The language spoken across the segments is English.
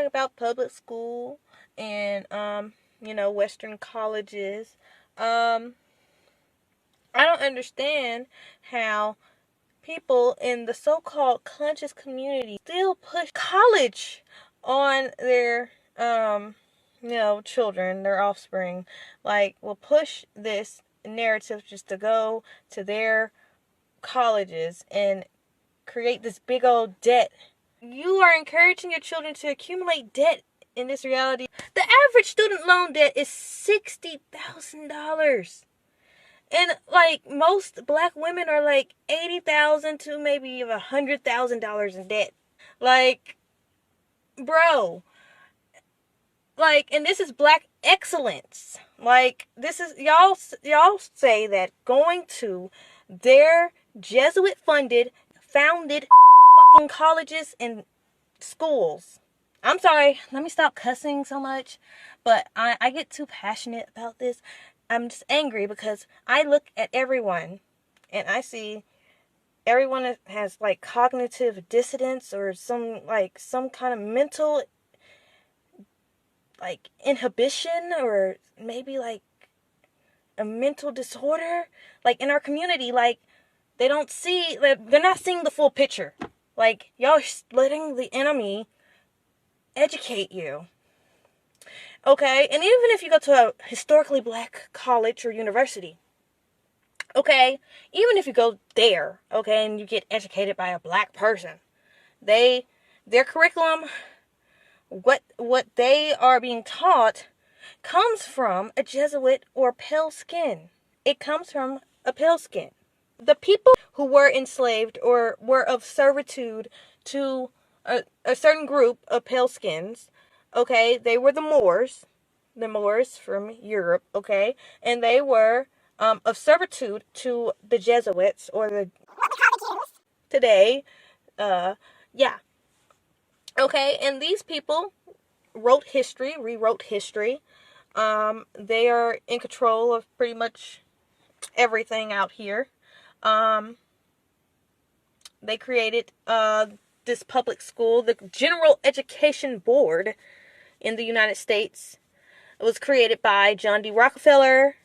talking about public school and Western colleges. Um, I don't understand how people in the so-called conscious community still push college on their children, their offspring. Like, will push this narrative just to go to their colleges and create this big old debt. You are encouraging your children to accumulate debt in this reality. The average student loan debt is $60,000. And like most black women are like $80,000 to maybe $100,000 in debt. Like, bro, like, and this is black excellence. Like, this is y'all say that going to their Jesuit-funded, founded fucking colleges and schools. I'm sorry, let me stop cussing so much, but I get too passionate about this. I'm just angry because I look at everyone and I see everyone has like cognitive dissonance or some kind of mental like inhibition, or maybe like a mental disorder. Like, in our community, like, they're not seeing the full picture. Like, y'all are letting the enemy educate you. Okay? And even if you go to a historically black college or university, okay? Even if you go there, okay, and you get educated by a black person, their curriculum, what they are being taught comes from a Jesuit or pale skin. It comes from a pale skin. The people who were enslaved or were of servitude to a certain group of pale skins, okay, they were the Moors from Europe, okay, and they were of servitude to the Jesuits or the today, yeah, okay, and these people rewrote history. They are in control of pretty much everything out here. They created this public school, the General Education Board in the United States. It was created by John D. Rockefeller,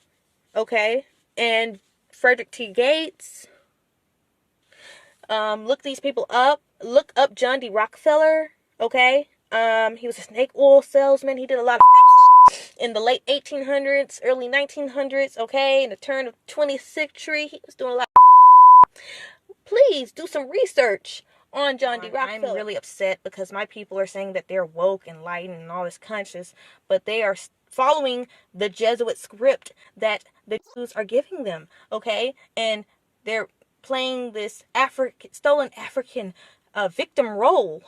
okay, and Frederick T. Gates. Look these people up. Look up John D. Rockefeller, okay? He was a snake oil salesman. He did a lot of in the late 1800s, early 1900s, okay? In the turn of 20th century, he was doing a lot of Please do some research on John D. Rockefeller. I'm really upset because my people are saying that they're woke, enlightened, and all this conscious, but they are following the Jesuit script that the Jews are giving them, okay? And they're playing this stolen African victim role,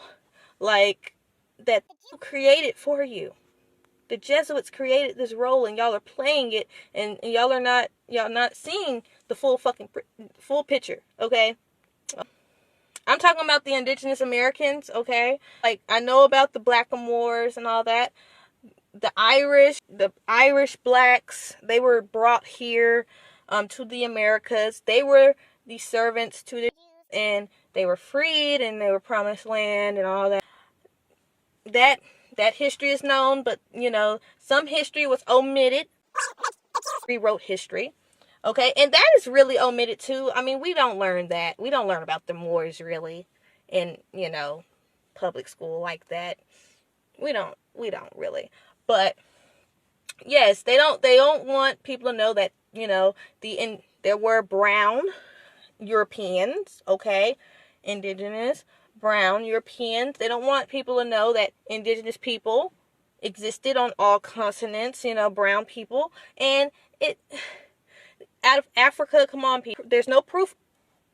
like, that created for you. The Jesuits created this role, and y'all are playing it, and y'all not seeing the full picture, okay? I'm talking about the indigenous Americans, okay? Like, I know about the Blackamoors and all that. The Irish blacks, they were brought here to the Americas. They were the servants to the Jews, and they were freed, and they were promised land and all that. That history is known, but, some history was omitted. Rewrote history. Okay, and that is really omitted too. I mean, we don't learn that. We don't learn about the Moors really in, public school like that. We don't really. But yes, they don't want people to know that, there were brown Europeans, okay? Indigenous brown Europeans. They don't want people to know that indigenous people existed on all continents, brown people. And out of Africa, come on, people. There's no proof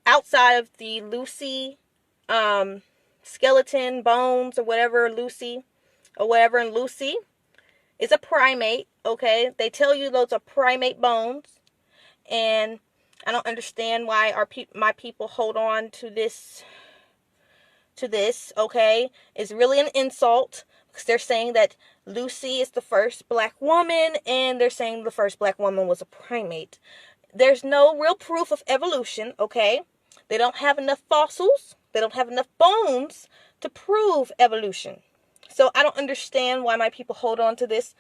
outside of the Lucy skeleton bones or whatever, and Lucy is a primate, okay? They tell you those are primate bones, and I don't understand why my people hold on to this, okay? It's really an insult, because they're saying that Lucy is the first black woman, and they're saying the first black woman was a primate. There's no real proof of evolution, okay? They don't have enough fossils. They don't have enough bones to prove evolution, So I don't understand why my people hold on to this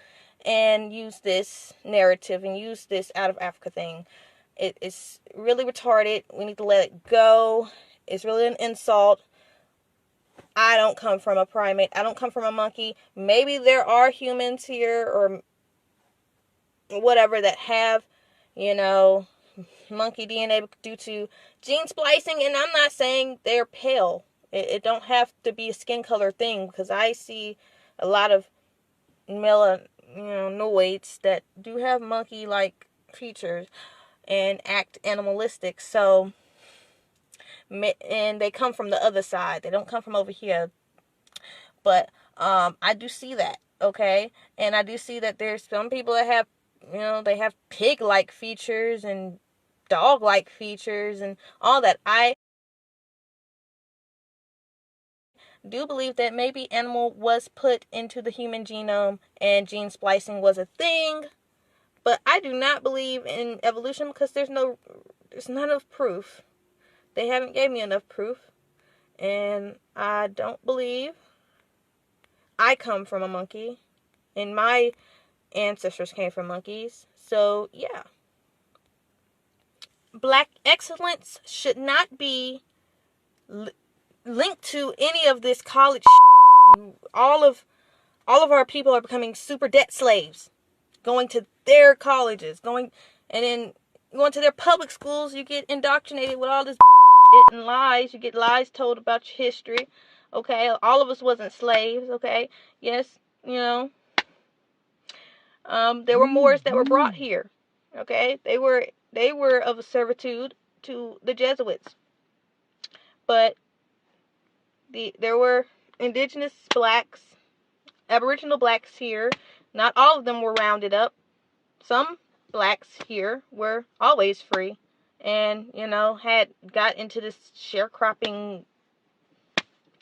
and use this narrative and use this out of Africa thing. It's really retarded. We need to let it go. It's really an insult. I don't come from a primate. I don't come from a monkey. Maybe there are humans here or whatever that have, monkey DNA due to gene splicing. And I'm not saying they're pale. It don't have to be a skin color thing, because I see a lot of melanoids that do have monkey-like features and act animalistic. So, and they come from the other side. They don't come from over here. But I do see that, okay? And I do see that there's some people that have, they have pig-like features and dog-like features and all that. I do believe that maybe animal was put into the human genome and gene splicing was a thing. But I do not believe in evolution, because there's not enough proof. They haven't gave me enough proof. And I don't believe I come from a monkey. And my ancestors came from monkeys. So, yeah. Black excellence should not be linked to any of this college shit. All of our people are becoming super debt slaves. Going to their colleges, going to their public schools. You get indoctrinated with all this bullshit and lies. You get lies told about your history. Okay, all of us wasn't slaves. Okay, yes, there were Moors that were brought here. Okay, they were of a servitude to the Jesuits, but there were indigenous blacks, aboriginal blacks here. Not all of them were rounded up. Some blacks here were always free and, had got into this sharecropping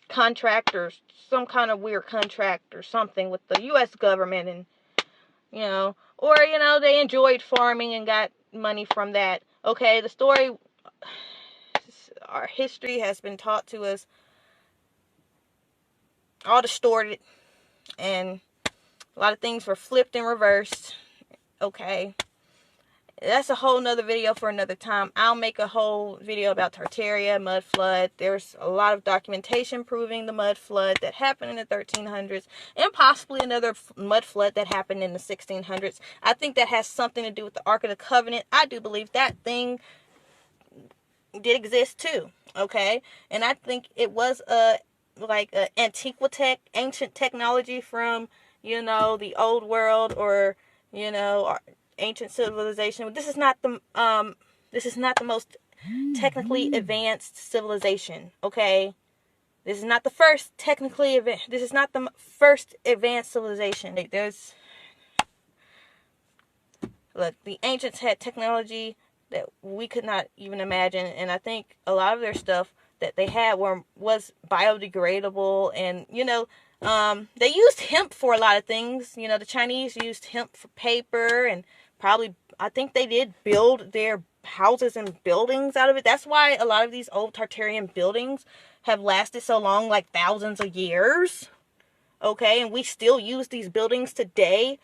contract or some kind of weird contract or something with the U.S. government, and, or, they enjoyed farming and got money from that. Okay, the story, our history has been taught to us all distorted, and a lot of things were flipped and reversed. Okay. That's a whole nother video for another time. I'll make a whole video about Tartaria, mud flood. There's a lot of documentation proving the mud flood that happened in the 1300s, and possibly another mud flood that happened in the 1600s. I think that has something to do with the Ark of the Covenant. I do believe that thing did exist too, okay? And I think it was like antiquitech, ancient technology from, the old world, or, ancient civilization. This is not the most technically advanced civilization, okay? This is not the first this is not the first advanced civilization. Look, the ancients had technology that we could not even imagine, and I think a lot of their stuff that they had was biodegradable, and they used hemp for a lot of things. The Chinese used hemp for paper, and probably, I think they did build their houses and buildings out of it. That's why a lot of these old Tartarian buildings have lasted so long, like thousands of years. Okay, and we still use these buildings today.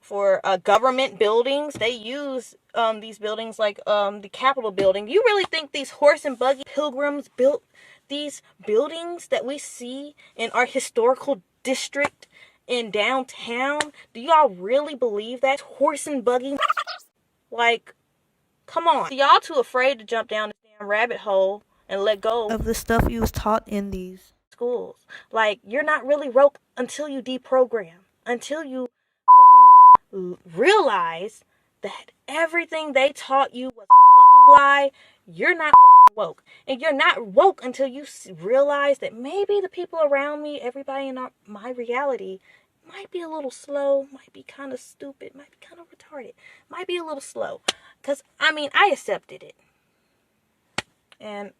For government buildings, they use these buildings like the Capitol building. You really think these horse and buggy pilgrims built these buildings that we see in our historical district in downtown? Do y'all really believe that? Horse and buggy? Like, come on. Y'all too afraid to jump down this damn rabbit hole and let go of the stuff you was taught in these schools. Like, you're not really woke until you deprogram. Until you realize that everything they taught you was a fucking lie. You're not fucking woke. And you're not woke until you realize that maybe the people around me, everybody in my reality, might be a little slow, might be kind of stupid, might be kind of retarded, might be a little slow. Because, I accepted it. And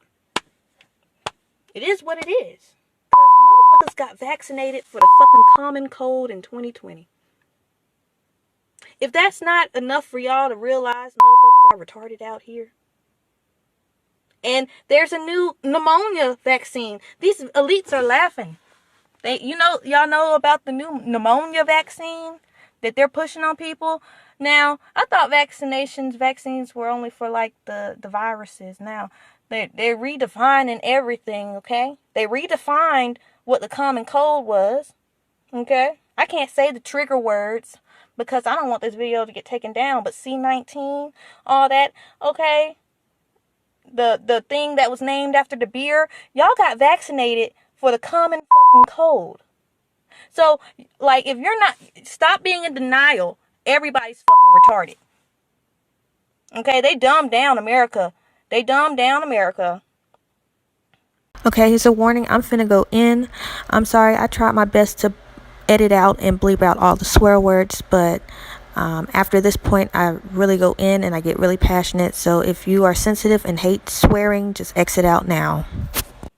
it is what it is. Because motherfuckers got vaccinated for the fucking common cold in 2020. If that's not enough for y'all to realize motherfuckers are retarded out here, And there's a new pneumonia vaccine. These elites are laughing. Y'all know about the new pneumonia vaccine that they're pushing on people. Now, I thought vaccines were only for like the viruses. Now, they're redefining everything, okay? They redefined what the common cold was, okay? I can't say the trigger words because I don't want this video to get taken down, but C-19, all that, okay? The thing that was named after the beer, y'all got vaccinated for the common fucking cold. So, like, if you're not, stop being in denial. Everybody's fucking retarded. Okay, they dumbed down America. Okay, here's a warning. I'm finna go in. I'm sorry, I tried my best to edit out and bleep out all the swear words, but after this point, I really go in and I get really passionate. So if you are sensitive and hate swearing, just exit out now.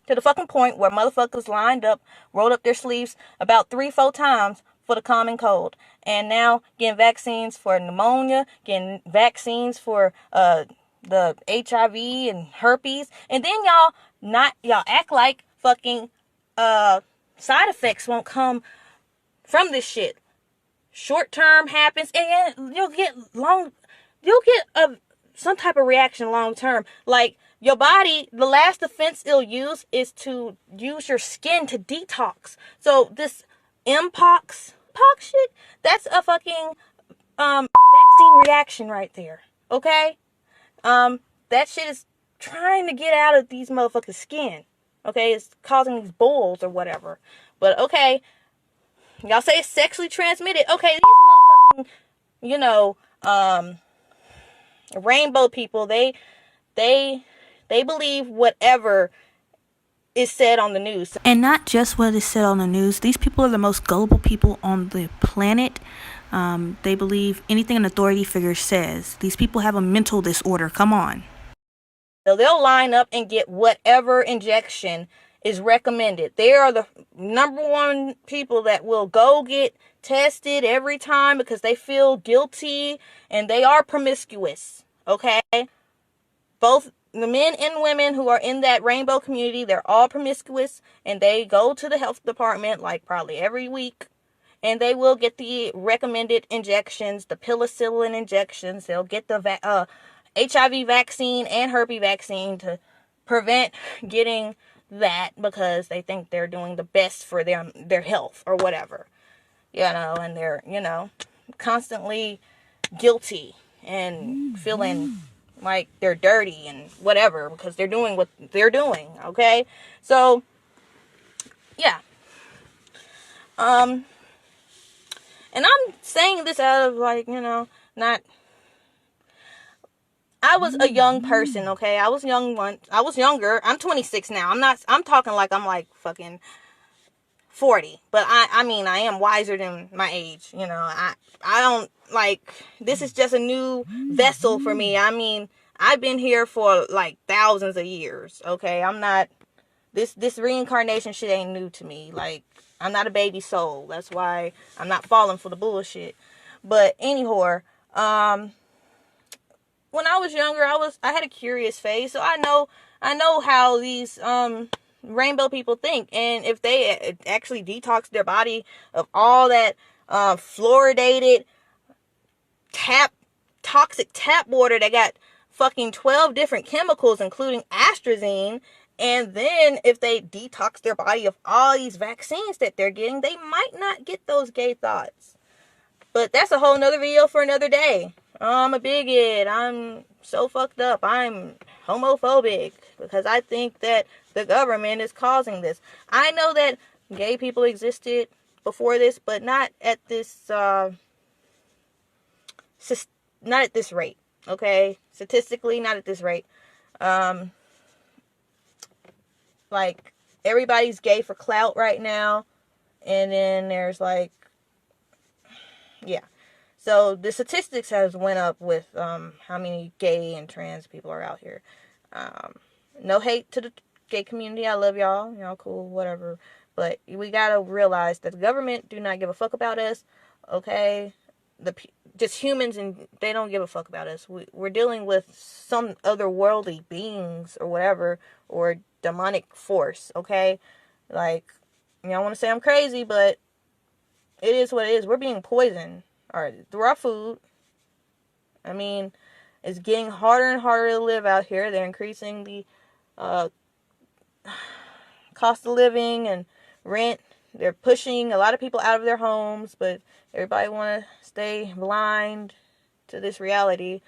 To the fucking point where motherfuckers lined up, rolled up their sleeves about 3-4 times for the common cold. And now getting vaccines for pneumonia, getting vaccines for the HIV and herpes. And then y'all act like fucking side effects won't come from this shit. Short term happens, and you'll get some type of reaction long term. Like, your body, the last defense it'll use is to use your skin to detox. So this Mpox shit, that's a fucking vaccine reaction right there. Okay? That shit is trying to get out of these motherfuckers' skin. Okay? It's causing these boils or whatever. But okay, y'all say it's sexually transmitted. Okay, these motherfucking, rainbow people, they believe whatever is said on the news. And not just what is said on the news. These people are the most gullible people on the planet. They believe anything an authority figure says. These people have a mental disorder. Come on. So they'll line up and get whatever injection is recommended. They are the number one people that will go get tested every time because they feel guilty, and they are promiscuous. Okay? Both the men and women who are in that rainbow community, they're all promiscuous, and they go to the health department like probably every week, and they will get the recommended injections, the penicillin injections. They'll get the HIV vaccine and herpes vaccine to prevent getting that because they think they're doing the best for their health or whatever. And they're, constantly guilty and feeling like they're dirty and whatever because they're doing what they're doing, okay? So, yeah. And I'm saying this out of not... I was a young person, okay? I was young once. I was younger. I'm 26 now. I'm talking like I'm like fucking 40. But I mean, I am wiser than my age, I don't, this is just a new vessel for me. I mean, I've been here for like thousands of years, okay? I'm not, this reincarnation shit ain't new to me. Like, I'm not a baby soul. That's why I'm not falling for the bullshit. But anyhow, when I was younger, I had a curious face, so I know how these rainbow people think, and if they actually detox their body of all that fluoridated toxic tap water that got fucking 12 different chemicals, including atrazine, and then if they detox their body of all these vaccines that they're getting, they might not get those gay thoughts. But that's a whole nother video for another day. I'm a bigot. I'm so fucked up. I'm homophobic because I think that the government is causing this. I know that gay people existed before this, but not at this rate. Okay? Statistically, not at this rate. Like, everybody's gay for clout right now. And then there's yeah. So the statistics has went up with how many gay and trans people are out here. No hate to the gay community. I love y'all. Y'all cool, whatever. But we gotta realize that the government do not give a fuck about us. Okay? just humans, and they don't give a fuck about us. We're dealing with some otherworldly beings or whatever, or demonic force, okay? Like, y'all want to say I'm crazy, but it is what it is. We're being poisoned through our food. I mean, it's getting harder and harder to live out here. They're increasing the cost of living and rent. They're pushing a lot of people out of their homes, but everybody want to stay blind to this reality.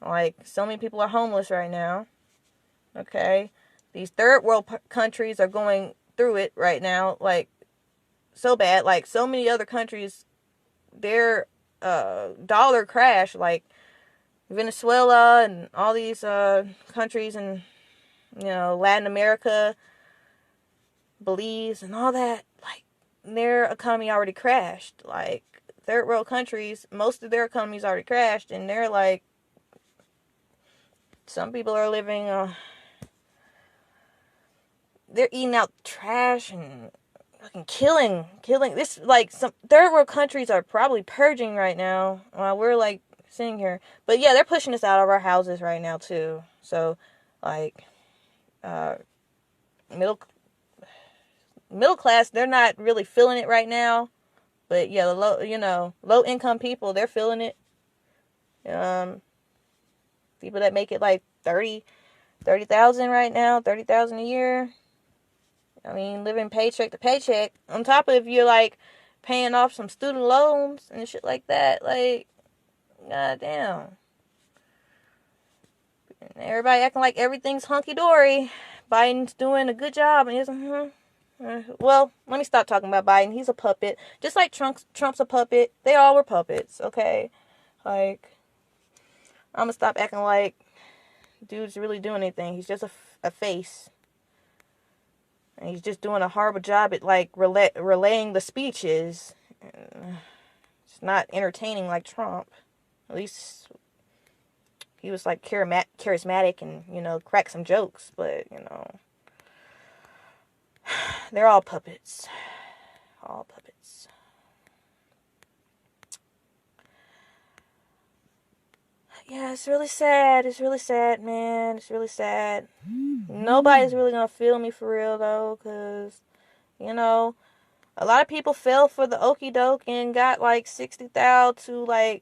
Like, so many people are homeless right now. Okay? These third world countries are going through it right now, like, so bad. Like, so many other countries, their dollar crash, like Venezuela and all these countries in, Latin America, Belize and all that, like, their economy already crashed. Like, third world countries, most of their economies already crashed, and they're like, some people are living, they're eating out trash and fucking killing. This, like, some third world countries are probably purging right now while we're, like, sitting here. But yeah, they're pushing us out of our houses right now too. So, like, middle class, they're not really feeling it right now. But yeah, the low income people, they're feeling it. People that make it like 30,000 right now, 30,000 a year. I mean, living paycheck to paycheck. On top of, you're like paying off some student loans and shit like that. Like, goddamn. And everybody acting like everything's hunky dory. Biden's doing a good job, and he's well, let me stop talking about Biden. He's a puppet, just like Trump's a puppet. They all were puppets. Okay, like, I'm gonna stop acting like dude's really doing anything. He's just a face. And he's just doing a horrible job at, like, relaying the speeches. It's not entertaining like Trump. At least he was, like, charismatic and, crack some jokes. But, they're all puppets. All puppets. Yeah, it's really sad. It's really sad, man. It's really sad. Nobody's really gonna feel me for real, though, because, a lot of people fell for the okie doke and got, like, $60,000 to, like,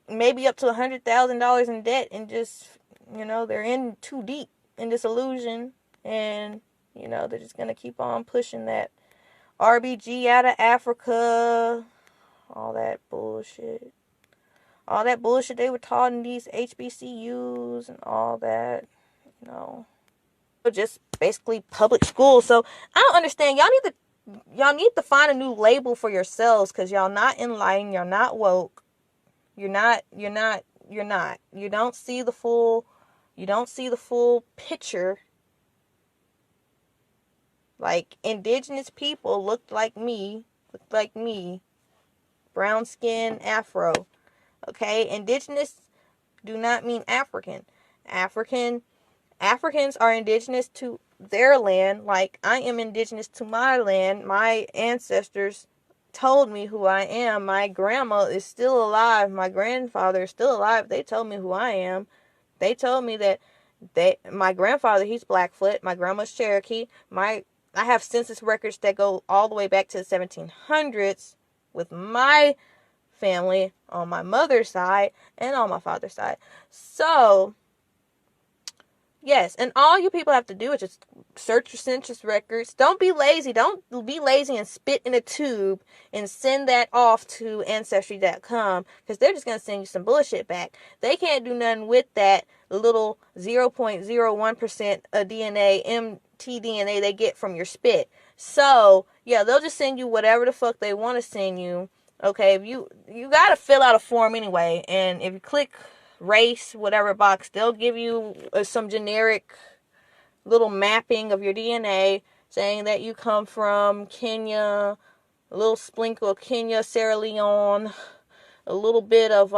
maybe up to $100,000 in debt, and just, they're in too deep in this illusion, and, they're just gonna keep on pushing that RBG out of Africa, all that bullshit. All that bullshit they were taught in these HBCUs and all that, just basically public school. So I don't understand. Y'all need to find a new label for yourselves, because y'all not enlightened, you're not woke. You don't see the full picture. Like, indigenous people looked like me, brown skin, afro. Okay, indigenous do not mean African. Africans are indigenous to their land, like I am indigenous to my land. My ancestors told me who I am. My grandma is still alive. My grandfather is still alive. They told me who I am. They told me that my grandfather, he's Blackfoot. My grandma's Cherokee. I have census records that go all the way back to the 1700s with my family on my mother's side and on my father's side. So, yes, and all you people have to do is just search your census records. Don't be lazy. Don't be lazy and spit in a tube and send that off to Ancestry.com, because they're just going to send you some bullshit back. They can't do nothing with that little 0.01% of DNA, mtDNA they get from your spit. So, yeah, they'll just send you whatever the fuck they want to send you. Okay, if you gotta fill out a form anyway, and if you click race, whatever box, they'll give you some generic little mapping of your DNA, saying that you come from Kenya, a little sprinkle of Kenya, Sierra Leone, a little bit of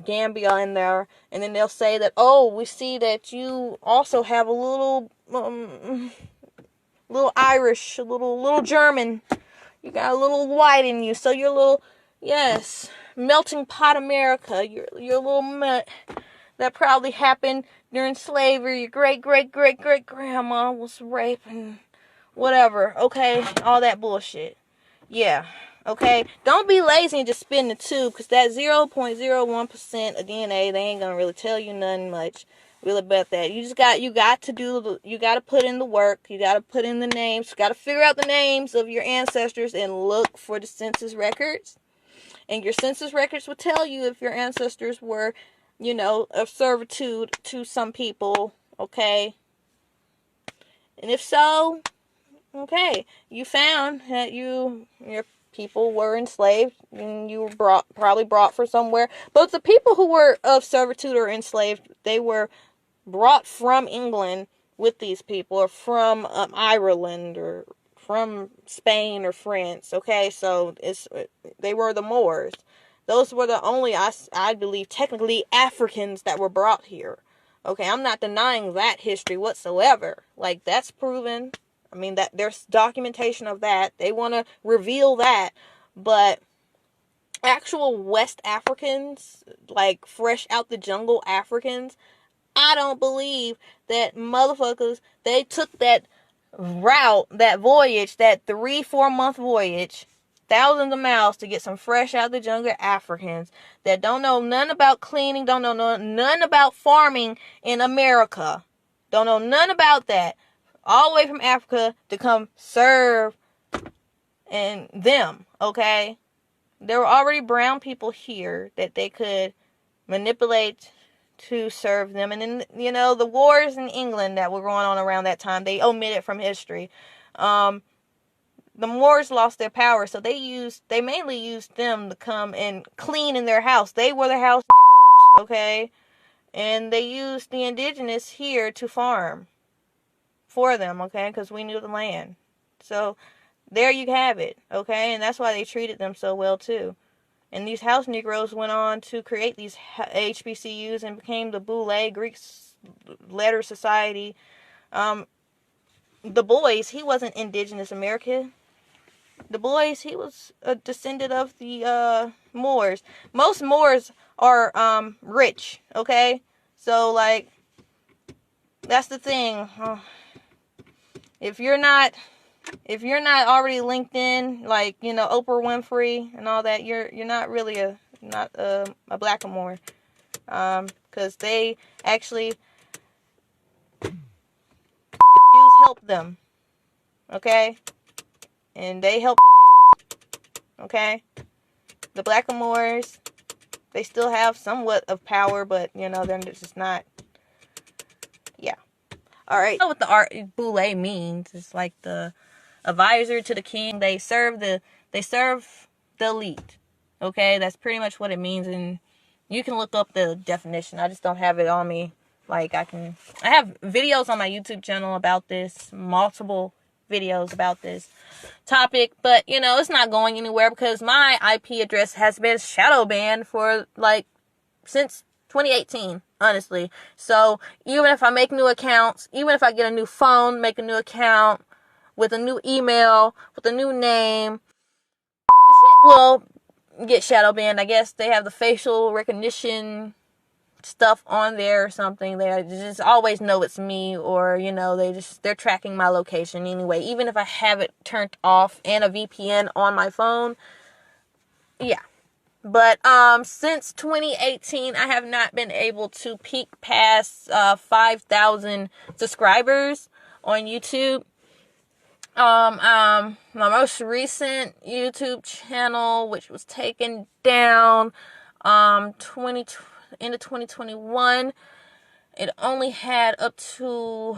Gambia in there, and then they'll say that, oh, we see that you also have a little Irish, a little German. You got a little white in you, so you're a little, yes, melting pot America, your little that probably happened during slavery. Your great grandma was raping, whatever. Okay, all that bullshit. Yeah. Okay, don't be lazy and just spin the tube, because that 0.01% of DNA, they ain't gonna really tell you nothing much really about that. You got to put in the work. You got to put in the names. You got to figure out the names of your ancestors and look for the census records. And your census records will tell you if your ancestors were, of servitude to some people, okay? And if so, okay, you found that your people were enslaved and you were probably brought from somewhere. But the people who were of servitude or enslaved, they were brought from England with these people, or from Ireland, or from Spain or France. Okay, so they were the Moors. Those were the only, I believe, technically Africans that were brought here. Okay, I'm not denying that history whatsoever. Like, that's proven. I mean, that there's documentation of that. They want to reveal that, but actual West Africans, like fresh out the jungle Africans, I don't believe that motherfuckers, they took that route, that voyage, that 3-4 month voyage, thousands of miles to get some fresh out the jungle Africans that don't know none about cleaning, don't know none about farming in America, don't know none about that, all the way from Africa to come serve and them, okay? There were already brown people here that they could manipulate to serve them. And then, the wars in England that were going on around that time, they omitted from history. The Moors lost their power, so they mainly used them to come and clean in their house. They were the house niggers, okay? And they used the indigenous here to farm for them, okay? Because we knew the land. So there you have it, okay? And that's why they treated them so well too. And these house Negroes went on to create these HBCUs and became the Boule, Greek Letter Society. Du Bois, he wasn't indigenous American. Du Bois, he was a descendant of the Moors. Most Moors are rich, okay? So, like, that's the thing. If you're not already linked in, like, Oprah Winfrey and all that, you're not really a blackamoor, because they actually Jews help them, okay, and they help the Jews, okay. The blackamoors, they still have somewhat of power, but they're just not. Yeah. All right. I know what the art boule means. It's like the advisor to the king. They serve the elite. Okay, that's pretty much what it means, and you can look up the definition. I just don't have it on me. Like, I have videos on my YouTube channel about this, multiple videos about this topic, but it's not going anywhere because my IP address has been shadow banned for since 2018, honestly. So even if I make new accounts, even if I get a new phone, make a new account with a new email, with a new name, the shit will get shadow banned. I guess they have the facial recognition stuff on there or something. They just always know it's me, or they're tracking my location anyway, even if I have it turned off and a VPN on my phone. Yeah. But since 2018, I have not been able to peak past 5,000 subscribers on YouTube. My most recent YouTube channel, which was taken down into 2021, it only had up to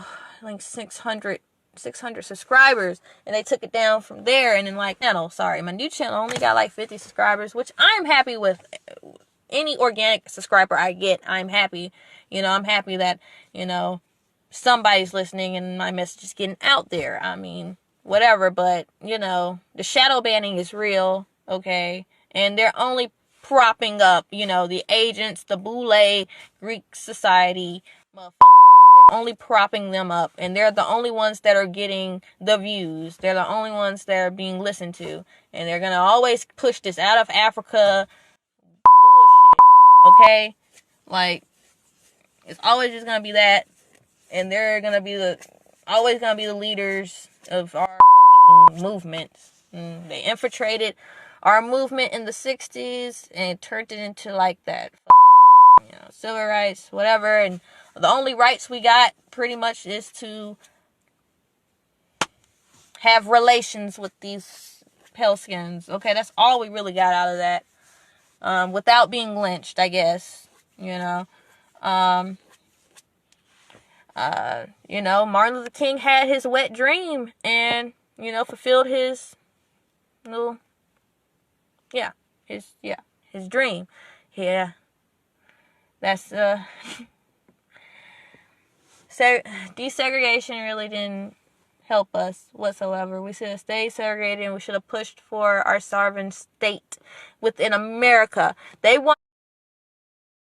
600 subscribers, and they took it down from there. And then my new channel only got 50 subscribers, which I'm happy with. Any organic subscriber I get, I'm happy. I'm happy that somebody's listening and my message is getting out there. I mean, whatever, but the shadow banning is real, okay? And they're only propping up, the agents, the Boule Greek Society motherfuckers. They're only propping them up, and they're the only ones that are getting the views. They're the only ones that are being listened to, and they're gonna always push this out of Africa. okay? Like, it's always just gonna be that, and they're gonna be always gonna be the leaders of our fucking movements. And they infiltrated our movement in the 60s and turned it into like that fucking, civil rights, whatever. And the only rights we got pretty much is to have relations with these pale skins. Okay, that's all we really got out of that. Without being lynched, I guess. Martin Luther King had his wet dream and, fulfilled his little, his dream. Yeah. That's, so desegregation really didn't help us whatsoever. We should have stayed segregated, and we should have pushed for our sovereign state within America. They want